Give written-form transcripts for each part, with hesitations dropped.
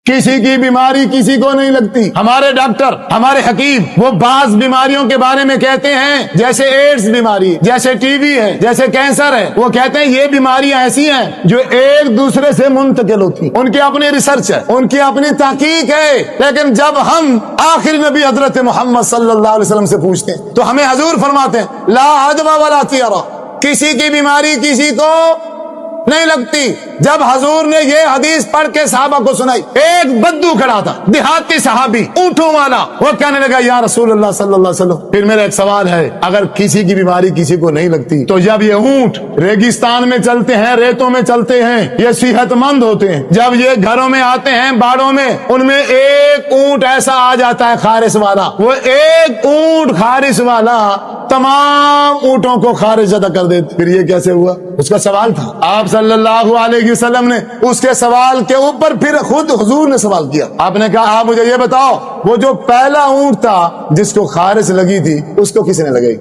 کسی کی بیماری کسی کو نہیں لگتی. ہمارے ڈاکٹر، ہمارے حکیم، وہ بعض بیماریوں کے بارے میں کہتے ہیں، جیسے ایڈز بیماری، جیسے ٹی بی ہے، جیسے کینسر ہے، وہ کہتے ہیں یہ بیماریاں ایسی ہیں جو ایک دوسرے سے منتقل ہوتی ہیں. ان کی اپنی ریسرچ ہے، ان کی اپنی تحقیق ہے. لیکن جب ہم آخری نبی حضرت محمد صلی اللہ علیہ وسلم سے پوچھتے ہیں تو ہمیں حضور فرماتے ہیں لا عدوى ولا طیرہ، کسی کی بیماری کسی کو نہیں لگتی. جب حضور نے یہ حدیث پڑھ کے صحابہ کو سنائی، ایک بدو کھڑا تھا، دیہاتی صحابی، اونٹوں والا، وہ کہنے لگا یا رسول اللہ صلی اللہ علیہ وسلم، پھر میرا ایک سوال ہے، اگر کسی کی بیماری کسی کو نہیں لگتی تو جب یہ اونٹ ریگستان میں چلتے ہیں، ریتوں میں چلتے ہیں، یہ صحت مند ہوتے ہیں، جب یہ گھروں میں آتے ہیں، باڑوں میں، ان میں ایک اونٹ ایسا آ جاتا ہے خارش والا، وہ ایک اونٹ خارش والا تمام اونٹوں کو خارج زدہ کر دیتے. پھر یہ کیسے ہوا؟ اس کا سوال تھا. آپ صلی اللہ علیہ وسلم نے اس کے سوال کے اوپر پھر خود حضور نے سوال کیا. آپ نے کہا آپ مجھے یہ بتاؤ، وہ جو پہلا اونٹ تھا جس کو خارش لگی تھی اس کو کس نے لگائی؟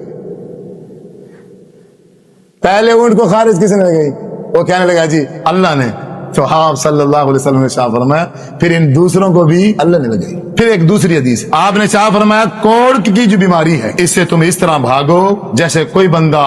پہلے اونٹ کو خارش کس نے لگائی؟ وہ کہنے لگا جی اللہ نے. تو آپ صلی اللہ علیہ وسلم نے شاہ فرمایا پھر ان دوسروں کو بھی اللہ نے لگائی. پھر ایک دوسری حدیث آپ نے شاہ فرمایا کوڑ کی جو بیماری ہے اس سے تم اس طرح بھاگو جیسے کوئی بندہ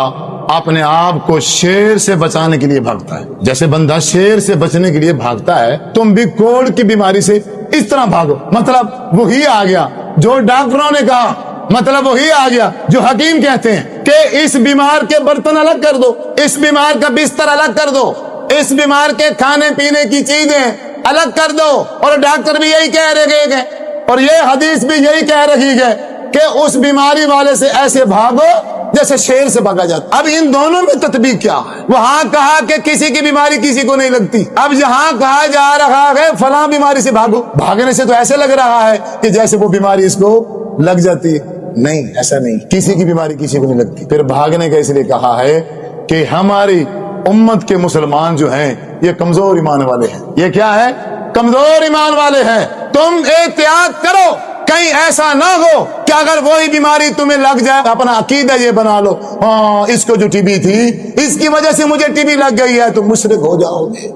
اپنے آپ کو شیر سے بچانے کے لیے بھاگتا ہے. جیسے بندہ شیر سے بچنے کے لیے بھاگتا ہے، تم بھی کوڑ کی بیماری سے اس طرح بھاگو. مطلب وہی آ گیا جو ڈاکٹروں نے کہا، مطلب وہی آ گیا جو حکیم کہتے ہیں کہ اس بیمار کے برتن الگ کر دو، اس بیمار کا بستر الگ کر دو، اس بیمار کے کھانے پینے کی چیزیں الگ کر دو. اور ڈاکٹر بھی یہی کہہ رہے گئے اور یہ حدیث بھی یہی کہہ رہی ہے کہ اس بیماری والے سے ایسے بھاگو جیسے شیر سے بھاگا جاتا. اب ان دونوں میں تطبیق کیا ہے؟ وہاں کہا کہ کسی کی بیماری کسی کو نہیں لگتی، اب یہاں کہا جا رہا ہے فلاں بیماری سے بھاگو. بھاگنے سے تو ایسے لگ رہا ہے کہ جیسے وہ بیماری اس کو لگ جاتی ہے. نہیں، ایسا نہیں، کسی کی بیماری کسی کو نہیں لگتی. پھر بھاگنے کا اس لیے کہا ہے کہ ہماری امت کے مسلمان جو ہیں یہ کمزور ایمان والے ہیں. یہ کیا ہے؟ کمزور ایمان والے ہیں. تم احتیاط کرو کہیں ایسا نہ ہو کہ اگر وہی بیماری تمہیں لگ جائے اپنا عقیدہ یہ بنا لو ہاں اس کو جو ٹی بی تھی اس کی وجہ سے مجھے ٹی بی لگ گئی ہے تو مشرک ہو جاؤ گے.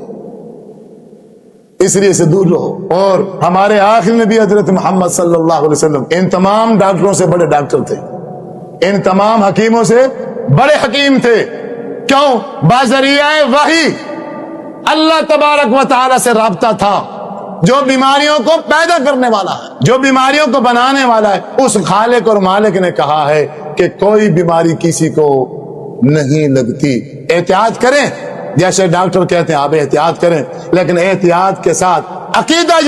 اس لیے سے دور رہو. اور ہمارے آخری نبی حضرت محمد صلی اللہ علیہ وسلم ان تمام ڈاکٹروں سے بڑے ڈاکٹر تھے، ان تمام حکیموں سے بڑے حکیم تھے. کیوں؟ بذریعہ وحی اللہ تبارک و تعالی سے رابطہ تھا. جو بیماریوں کو پیدا کرنے والا ہے، جو بیماریوں کو بنانے والا ہے، اس خالق اور مالک نے کہا ہے کہ کوئی بیماری کسی کو نہیں لگتی. احتیاط کریں، جیسے ڈاکٹر کہتے ہیں آپ احتیاط کریں، لیکن احتیاط کے ساتھ عقیدہ